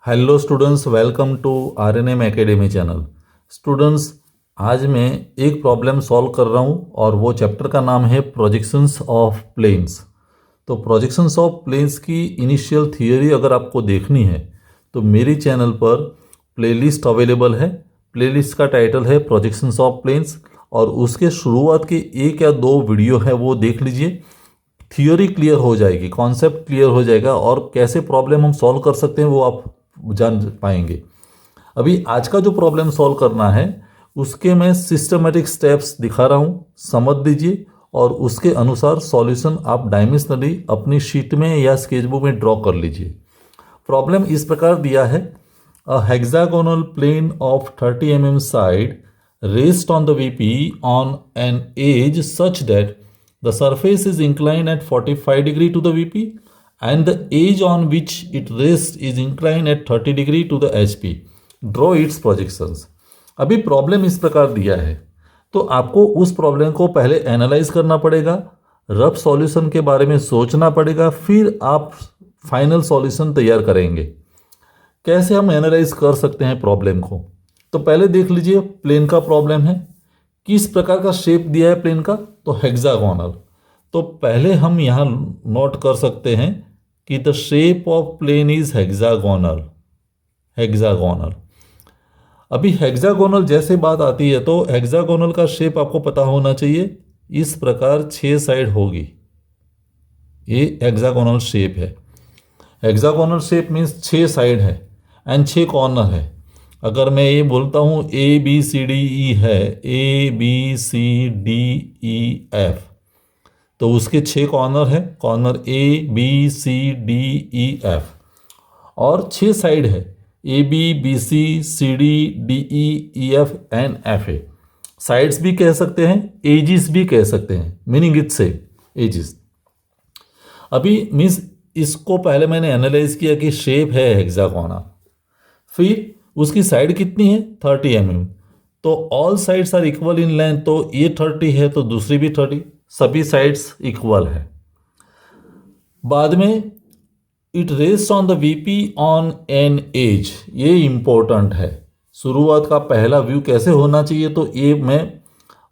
Hello students, welcome to RNM academy channel. Students, आज मैं एक प्रॉब्लम सॉल्व कर रहा हूँ और वो चैप्टर का नाम है प्रोजेक्शंस ऑफ प्लेन्स। तो प्रोजेक्शंस ऑफ प्लेन्स की इनिशियल थियोरी अगर आपको देखनी है तो मेरी चैनल पर प्लेलिस्ट अवेलेबल है। प्लेलिस्ट का टाइटल है प्रोजेक्शंस ऑफ प्लेन्स और उसके शुरुआत के एक या दो वीडियो है वो देख लीजिए। थियोरी क्लियर हो जाएगी, कॉन्सेप्ट क्लियर हो जाएगा और कैसे प्रॉब्लम हम सॉल्व कर सकते हैं वो आप जान पाएंगे। अभी आज का जो प्रॉब्लम सॉल्व करना है उसके मैं सिस्टमेटिक स्टेप्स दिखा रहा हूँ, समझ लीजिए और उसके अनुसार सॉल्यूशन आप डायमेंशनली अपनी शीट में या स्केचबुक में ड्रॉ कर लीजिए। प्रॉब्लम इस प्रकार दिया है, a hexagonal plane of 30 mm side rest on the VP on an edge such that the surface is inclined at 45 degree to the VP and the edge on which it rests is inclined at 30 degree to the HP. Draw its projections. अभी problem इस प्रकार दिया है तो आपको उस problem को पहले एनालाइज करना पड़ेगा, रफ सॉल्यूशन के बारे में सोचना पड़ेगा, फिर आप फाइनल सॉल्यूशन तैयार करेंगे। कैसे हम एनालाइज कर सकते हैं प्रॉब्लम को, तो पहले देख लीजिए प्लेन का प्रॉब्लम है। किस प्रकार का शेप दिया है प्लेन का, तो हेक्सागोनल। तो पहले हम यहाँ नोट कर सकते हैं कि the shape of plane is hexagonal. Hexagonal, अभी हेक्सागोनल जैसे बात आती है तो हेक्सागोनल का शेप आपको पता होना चाहिए। इस प्रकार 6 साइड होगी, ये हेक्सागोनल शेप है। हेक्सागोनल शेप मीन्स 6 साइड है एंड 6 कॉर्नर है। अगर मैं ये बोलता हूँ ABCDE है, ABCDEF, तो उसके 6 कॉर्नर है, कॉर्नर ABCDEF और 6 साइड है ABBCCDDEEF एंड FA। साइड्स भी कह सकते हैं, एजिस भी कह सकते हैं, मीनिंग इट्स से एजिस। अभी मीन्स इसको पहले मैंने एनालाइज किया कि शेप है हेक्सागोनल, फिर उसकी साइड कितनी है 30 mm, तो all sides are equal in length, तो ये 30 है तो दूसरी भी 30, सभी साइड्स इक्वल है। बाद में it rest on the VP on an edge, ये इंपॉर्टेंट है। शुरुआत का पहला व्यू कैसे होना चाहिए, तो ये मैं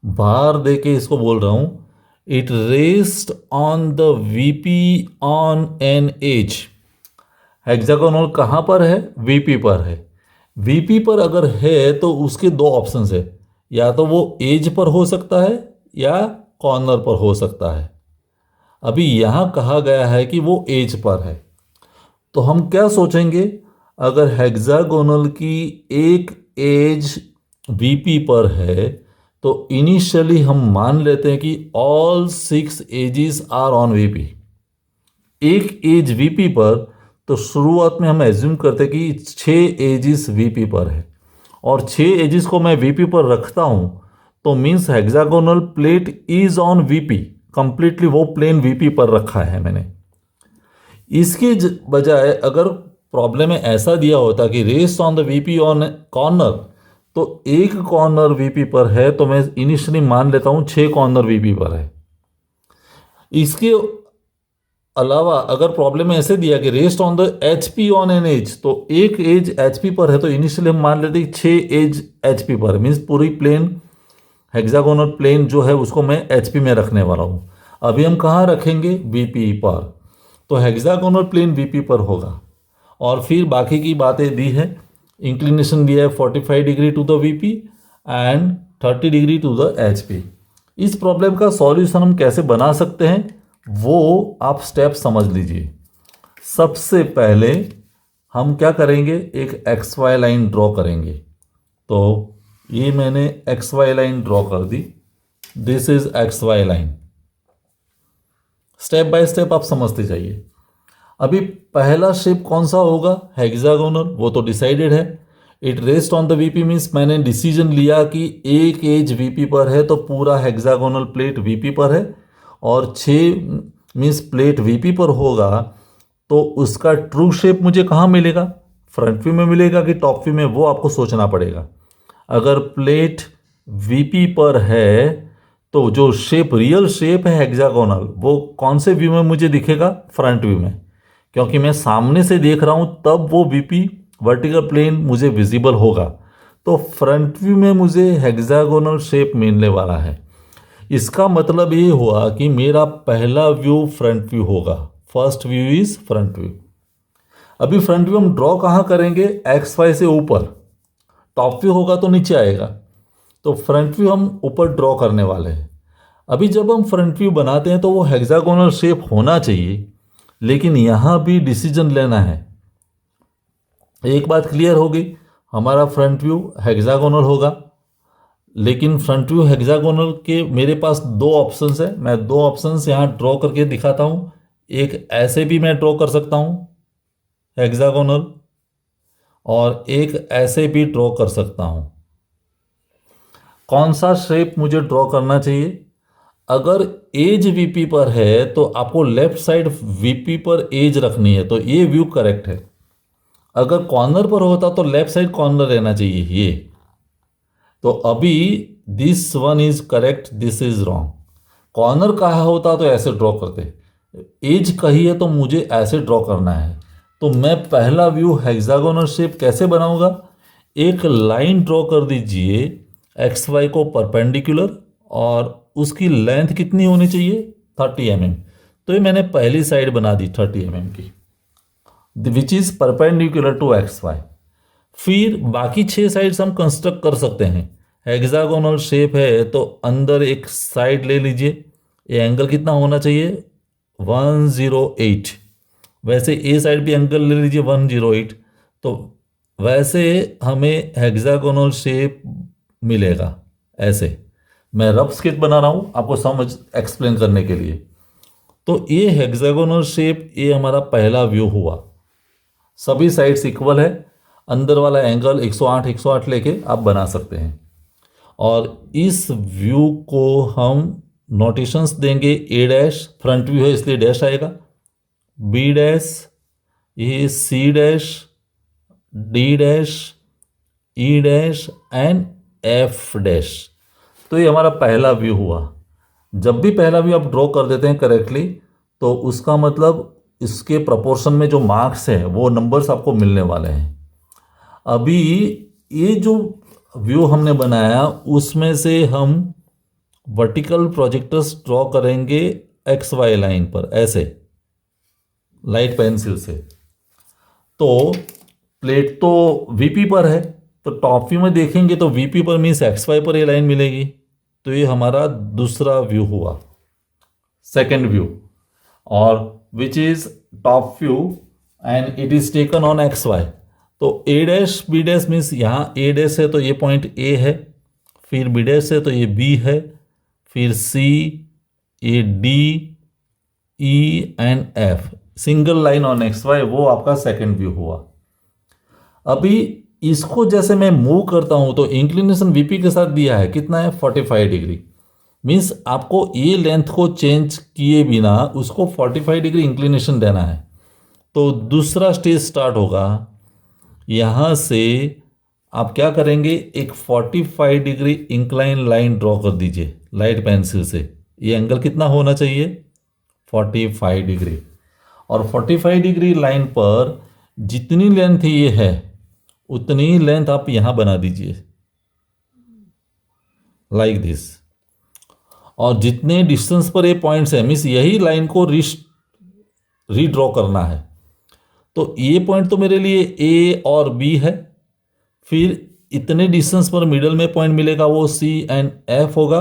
बाहर दे के इसको बोल रहा हूँ, it rest on the VP on an edge. Hexagonal कहाँ पर है, वीपी पर है। वीपी पर अगर है तो उसके दो ऑप्शंस है, या तो वो एज पर हो सकता है या कॉर्नर पर हो सकता है। अभी यहाँ कहा गया है कि वो एज पर है, तो हम क्या सोचेंगे, अगर हेक्सागोनल की एक एज वीपी पर है तो इनिशियली हम मान लेते हैं कि all 6 edges are on VP. एक एज वीपी पर, तो शुरुआत में हम एज्यूम करते हैं कि 6 एजिस वीपी पर है और 6 एजिस को मैं वीपी पर रखता हूं, तो means hexagonal plate is on VP completely, वो प्लेन वीपी पर रखा है मैंने। इसके बजाय अगर प्रॉब्लम में ऐसा दिया होता कि rest on the VP on corner, तो एक कॉर्नर वीपी पर है तो मैं इनिशियली मान लेता हूं 6 कॉर्नर वीपी पर है। इसके अलावा अगर प्रॉब्लम में ऐसे दिया कि rest on the HP on an edge, तो एक एज HP पर है तो इनिशियली हम मान लेते हैं 6 एज HP पर, मीन्स पूरी प्लेन हेक्सागोनल प्लेन जो है उसको मैं HP में रखने वाला हूँ। अभी हम कहाँ रखेंगे, VP पर, तो हेक्सागोनल प्लेन VP पर होगा। और फिर बाकी की बातें दी है, इंक्लिनेशन दिया है 45 degree to the VP and 30 degree to the HP। इस प्रॉब्लम का सॉल्यूशन हम कैसे बना सकते हैं वो आप स्टेप समझ लीजिए। सबसे पहले हम क्या करेंगे, एक XY लाइन ड्रॉ करेंगे। तो ये मैंने XY लाइन ड्रॉ कर दी, this is XY line. Step by step आप समझते जाइए। अभी पहला शेप कौन सा होगा, हेक्सागोनल, वो तो डिसाइडेड है। It rest on the VP means मैंने डिसीजन लिया कि एक एज वीपी पर है तो पूरा हेक्सागोनल प्लेट वीपी पर है, और 6 मीन्स प्लेट वीपी पर होगा तो उसका ट्रू शेप मुझे कहाँ मिलेगा, फ्रंट व्यू में मिलेगा कि टॉप व्यू में, वो आपको सोचना पड़ेगा। अगर प्लेट वीपी पर है तो जो शेप, रियल शेप है हेक्सागोनल, वो कौन से व्यू में मुझे दिखेगा, फ्रंट व्यू में, क्योंकि मैं सामने से देख रहा हूँ तब वो वीपी वर्टिकल प्लेन मुझे विजिबल होगा, तो फ्रंट व्यू में मुझे हेक्सागोनल शेप मिलने वाला है। इसका मतलब ये हुआ कि मेरा पहला व्यू फ्रंट व्यू होगा। First view is front view. अभी फ्रंट व्यू हम ड्रॉ कहाँ करेंगे? एक्स वाई से ऊपर। टॉप व्यू होगा तो नीचे आएगा, तो फ्रंट व्यू हम ऊपर ड्रॉ करने वाले हैं। अभी जब हम फ्रंट व्यू बनाते हैं तो वो हेक्सागोनल शेप होना चाहिए, लेकिन यहाँ भी डिसीजन लेना है। एक बात क्लियर होगी, हमारा फ्रंट व्यू हेक्सागोनल होगा, लेकिन फ्रंट व्यू हेक्सागोनल के मेरे पास दो ऑप्शंस है। मैं दो ऑप्शंस यहाँ ड्रॉ करके दिखाता हूँ। एक ऐसे भी मैं ड्रॉ कर सकता हूँ हेक्सागोनल, और एक ऐसे भी ड्रॉ कर सकता हूँ। कौन सा शेप मुझे ड्रॉ करना चाहिए? अगर एज वीपी पर है तो आपको लेफ्ट साइड वीपी पर एज रखनी है, तो ये व्यू करेक्ट है। अगर कॉर्नर पर होता तो लेफ्ट साइड कॉर्नर रहना चाहिए ये। तो अभी this one is correct, this is wrong. Corner कहाँ होता तो ऐसे ड्रॉ करते, एज कही है तो मुझे ऐसे ड्रॉ करना है। तो मैं पहला व्यू हेक्सागोनल शेप कैसे बनाऊंगा? एक लाइन ड्रॉ कर दीजिए एक्स वाई को परपेंडिकुलर, और उसकी लेंथ कितनी होनी चाहिए? 30 mm। तो ये मैंने पहली साइड बना दी 30 mm की, which is perpendicular to X Y. फिर बाकी 6 साइड्स हम कंस्ट्रक्ट कर सकते हैं। हेक्सागोनल शेप है तो अंदर एक साइड ले लीजिए। ये एंगल कितना होना चाहिए? 108। वैसे ए साइड भी एंगल ले लीजिए 108। तो वैसे हमें हेक्सागोनल शेप मिलेगा ऐसे। मैं रफ स्केच बना रहा हूँ आपको समझ एक्सप्लेन करने के लिए। तो ये हेक्सागोनल शेप, ये हमारा पहला व्यू हुआ। सभी साइड्स इक्वल है, अंदर वाला एंगल 108 लेके आप बना सकते हैं। और इस व्यू को हम नोटेशंस देंगे। ए डैश फ्रंट व्यू है इसलिए डैश आएगा, बी डैश, ये C dash, D dash, E dash and F dash. तो ये हमारा पहला व्यू हुआ। जब भी पहला व्यू आप ड्रॉ कर देते हैं करेक्टली, तो उसका मतलब इसके प्रोपोर्शन में जो मार्क्स हैं वो नंबर्स आपको मिलने वाले हैं। अभी ये जो व्यू हमने बनाया उसमें से हम वर्टिकल प्रोजेक्टर्स ड्रॉ करेंगे एक्स वाई लाइन पर ऐसे लाइट पेंसिल से। तो प्लेट तो वीपी पर है, तो टॉप व्यू में देखेंगे तो वीपी पर मीन्स एक्स वाई पर ये लाइन मिलेगी। तो ये हमारा दूसरा व्यू हुआ, सेकेंड व्यू, और which is top view and it is taken on X Y. तो A dash B dash means यहाँ ए डैश है तो ये पॉइंट ए है, फिर बी डैश है तो ये बी है, फिर C, A D, E and F, single line on X Y, वो आपका सेकेंड व्यू हुआ। अभी इसको जैसे मैं मूव करता हूं तो इंक्लिनेशन वीपी के साथ दिया है, कितना है? 45 डिग्री। मीन्स आपको ये लेंथ को चेंज किए बिना उसको 45 डिग्री इंक्लिनेशन देना है। तो दूसरा स्टेज स्टार्ट होगा। यहाँ से आप क्या करेंगे? एक 45 डिग्री इंक्लाइन लाइन ड्रॉ कर दीजिए लाइट पेंसिल से। ये एंगल कितना होना चाहिए? 45 डिग्री। और 45 डिग्री लाइन पर जितनी लेंथ ये है उतनी लेंथ आप यहां बना दीजिए लाइक दिस। और जितने डिस्टेंस पर ये पॉइंट्स है मीन्स यही लाइन को रीड्रॉ करना है। तो ये पॉइंट तो मेरे लिए ए और बी है, फिर इतने डिस्टेंस पर मिडल में पॉइंट मिलेगा वो सी एंड एफ होगा,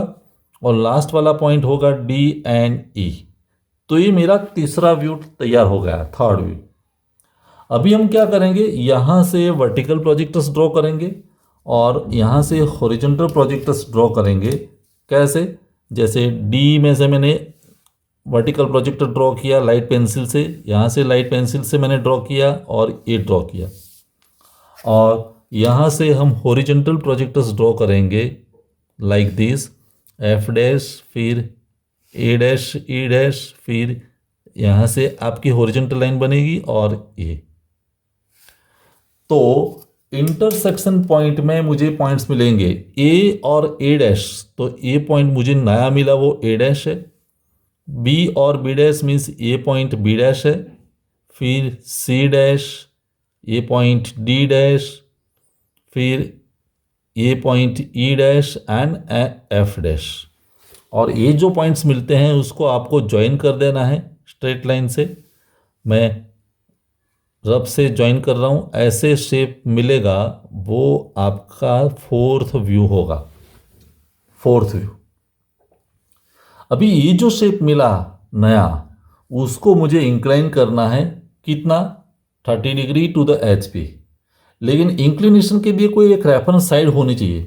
और लास्ट वाला पॉइंट होगा डी एंड ई। तो ये मेरा तीसरा व्यू तैयार हो गया, थर्ड व्यू। अभी हम क्या करेंगे? यहाँ से वर्टिकल प्रोजेक्टर्स ड्रॉ करेंगे और यहाँ से हॉरिजॉन्टल प्रोजेक्टर्स ड्रॉ करेंगे। कैसे? जैसे डी में से मैंने वर्टिकल प्रोजेक्टर ड्रॉ किया लाइट पेंसिल से, यहाँ से लाइट पेंसिल से मैंने ड्रॉ किया और ये ड्रॉ किया, और यहाँ से हम हॉरिजॉन्टल प्रोजेक्टर्स ड्रॉ करेंगे लाइक दिस, एफ डैश, फिर ए डैश, ई डैश, फिर यहाँ से आपकी हॉरिजॉन्टल लाइन बनेगी और ये। तो इंटरसेक्शन पॉइंट में मुझे पॉइंट्स मिलेंगे ए और ए डैश। तो ए पॉइंट मुझे नया मिला वो ए डैश है, बी और बी डैश मीन्स ए पॉइंट बी डैश है, फिर सी डैश, ये पॉइंट डी डैश, फिर ये point E dash and F dash. और ये जो पॉइंट्स मिलते हैं उसको आपको ज्वाइन कर देना है स्ट्रेट लाइन से। मैं रफ से ज्वाइन कर रहा हूँ, ऐसे शेप मिलेगा, वो आपका फोर्थ व्यू होगा, फोर्थ व्यू। अभी ये जो शेप मिला नया, उसको मुझे इंक्लाइन करना है कितना, 30 degree to the H P. लेकिन इंक्लिनेशन के लिए कोई एक रेफरेंस साइड होनी चाहिए।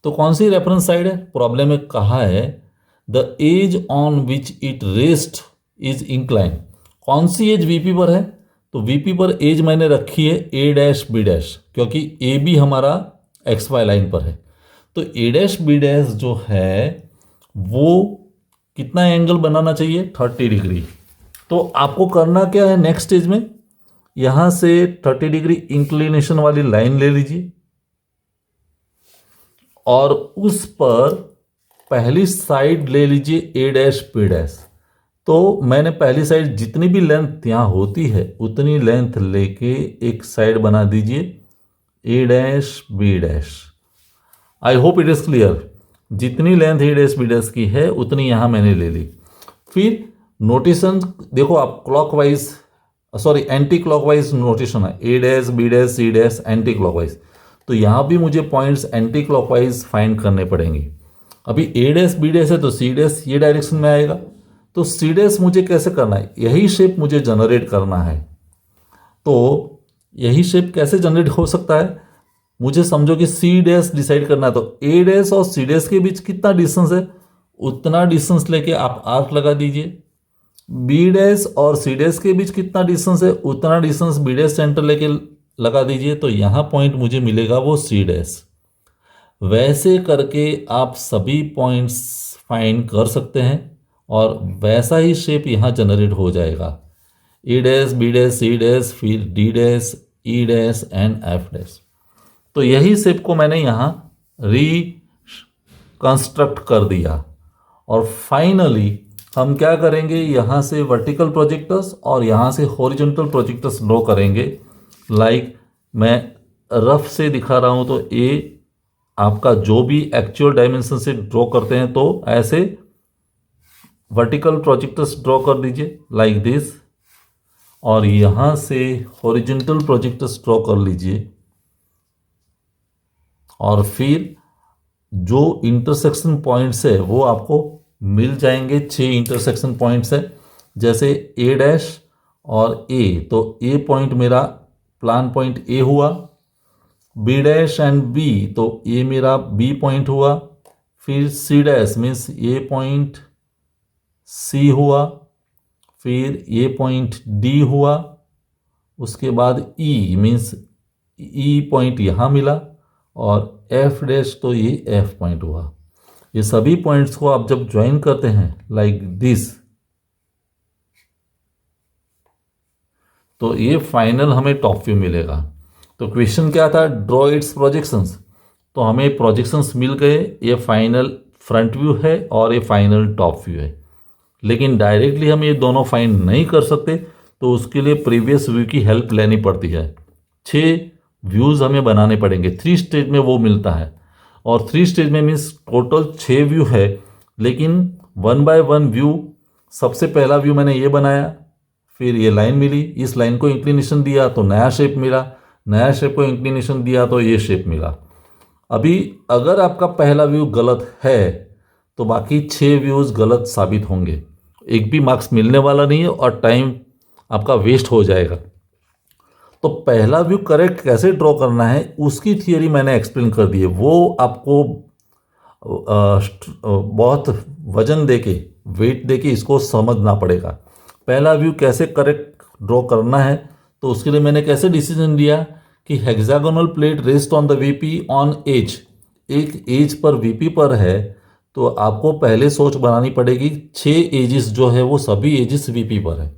तो कौन सी रेफरेंस साइड है? प्रॉब्लम में कहा है the edge on which it rest is incline. कौन सी एज वीपी पर है? तो वीपी पर एज मैंने रखी है ए डैश बी डैश, क्योंकि ए बी हमारा एक्स वाई लाइन पर है। तो ए डैश बी डैश जो है वो कितना एंगल बनाना चाहिए? 30 डिग्री। तो आपको करना क्या है नेक्स्ट स्टेज में, यहां से 30 डिग्री इंक्लिनेशन वाली लाइन ले लीजिए और उस पर पहली साइड ले लीजिए ए डैश बी डैश। तो मैंने पहली साइड जितनी भी लेंथ यहाँ होती है उतनी लेंथ लेके एक साइड बना दीजिए A dash B dash. I hope it is clear. जितनी length A dash B dash की है उतनी यहाँ मैंने ले ली। फिर नोटेशन देखो आप, clockwise sorry anti clockwise notation है, A dash B dash C dash anti clockwise. तो यहाँ भी मुझे पॉइंट्स एंटी क्लॉकवाइज फाइंड करने पड़ेंगे। अभी ए डैश बी डैश है तो सी डैश ये डायरेक्शन में आएगा। तो सी डैश मुझे कैसे करना है? यही शेप मुझे जनरेट करना है। तो यही शेप कैसे जनरेट हो सकता है? मुझे समझो कि सी डैश डिसाइड करना है, तो ए डैश और सी डैश के बीच कितना डिस्टेंस है, उतना डिस्टेंस लेके आप आर्क लगा दीजिए। बी डैश और सी डैश के बीच कितना डिस्टेंस है, उतना डिस्टेंस बी डैश सेंटर लेके लगा दीजिए। तो यहाँ पॉइंट मुझे मिलेगा वो सी डैश। वैसे करके आप सभी पॉइंट्स फाइंड कर सकते हैं और वैसा ही शेप यहाँ जनरेट हो जाएगा। A dash B dash C dash फिर D dash E dash and F dash. तो यही शेप को मैंने यहाँ रिकंस्ट्रक्ट कर दिया। और फाइनली हम क्या करेंगे, यहाँ से वर्टिकल प्रोजेक्टर्स और यहाँ से हॉरिजॉन्टल प्रोजेक्टर्स ड्रॉ करेंगे। लाइक मैं रफ से दिखा रहा हूँ, तो ये आपका जो भी एक्चुअल डायमेंशन से ड्रॉ करते हैं तो ऐसे वर्टिकल प्रोजेक्टर्स ड्रॉ कर दीजिए लाइक दिस, और यहाँ से हॉरिजॉन्टल प्रोजेक्टर्स ड्रॉ कर लीजिए। और फिर जो इंटरसेक्शन पॉइंट्स है वो आपको मिल जाएंगे। 6 इंटरसेक्शन पॉइंट्स है, जैसे ए डैश और ए, तो ए पॉइंट मेरा प्लान पॉइंट ए हुआ। बी डैश एंड बी, तो ये मेरा बी पॉइंट हुआ। फिर सी डैश मीन्स ये पॉइंट सी हुआ। फिर ये पॉइंट डी हुआ। उसके बाद ई मीन्स ई पॉइंट यहाँ मिला। और एफ डैश, तो ये एफ पॉइंट हुआ। ये सभी पॉइंट्स को आप जब ज्वाइन करते हैं लाइक दिस, तो ये फाइनल हमें टॉप व्यू मिलेगा। तो क्वेश्चन क्या था? Draw it's projections. तो हमें प्रोजेक्शंस मिल गए। ये फाइनल फ्रंट व्यू है और ये फाइनल टॉप व्यू है। लेकिन डायरेक्टली हम ये दोनों फाइंड नहीं कर सकते, तो उसके लिए प्रीवियस व्यू की हेल्प लेनी पड़ती है। 6 व्यूज़ हमें बनाने पड़ेंगे। 3 स्टेज में वो मिलता है, और 3 स्टेज में मीन्स टोटल 6 व्यू है। लेकिन 1 बाय 1 व्यू, सबसे पहला व्यू मैंने ये बनाया, फिर ये लाइन मिली, इस लाइन को इंक्लिनेशन दिया तो नया शेप मिला, नया शेप को इंक्लिनेशन दिया तो ये शेप मिला। अभी अगर आपका पहला व्यू गलत है तो बाकी 6 व्यूज़ गलत साबित होंगे, एक भी मार्क्स मिलने वाला नहीं है और टाइम आपका वेस्ट हो जाएगा। तो पहला व्यू करेक्ट कैसे ड्रॉ करना है उसकी थियरी मैंने एक्सप्लेन कर दी है। वो आपको बहुत वजन देके, वेट देके इसको समझना पड़ेगा। पहला व्यू कैसे करेक्ट ड्रॉ करना है, तो उसके लिए मैंने कैसे डिसीजन लिया कि hexagonal plate rest on the VP on edge. एक एज पर वीपी पर है, तो आपको पहले सोच बनानी पड़ेगी 6 एजेस जो है वो सभी एजेस वीपी पर है।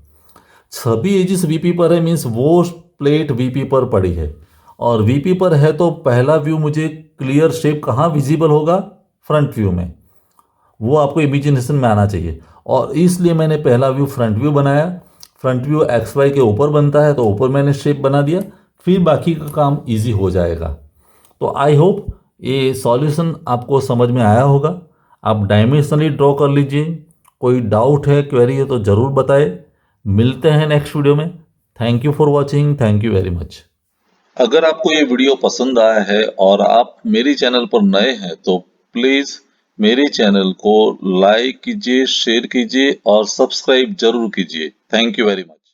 सभी एजेस वीपी पर है मीन्स वो प्लेट वीपी पर पड़ी है, और वीपी पर है तो पहला व्यू मुझे क्लियर शेप कहाँ विजिबल होगा? फ्रंट व्यू में। वो आपको इमेजिनेशन में आना चाहिए, और इसलिए मैंने पहला व्यू फ्रंट व्यू बनाया। फ्रंट व्यू एक्स वाई के ऊपर बनता है, तो ऊपर मैंने शेप बना दिया। फिर बाकी का काम इजी हो जाएगा। तो आई होप ये सॉल्यूशन आपको समझ में आया होगा। आप डायमेंशनली ड्रॉ कर लीजिए। कोई डाउट है, क्वेरी है तो ज़रूर बताएं। मिलते हैं नेक्स्ट वीडियो में। Thank you for watching. Thank you very much. अगर आपको ये वीडियो पसंद आया है और आप मेरी चैनल पर नए हैं तो प्लीज़ मेरे चैनल को लाइक कीजिए, शेयर कीजिए और सब्सक्राइब जरूर कीजिए। Thank you very much.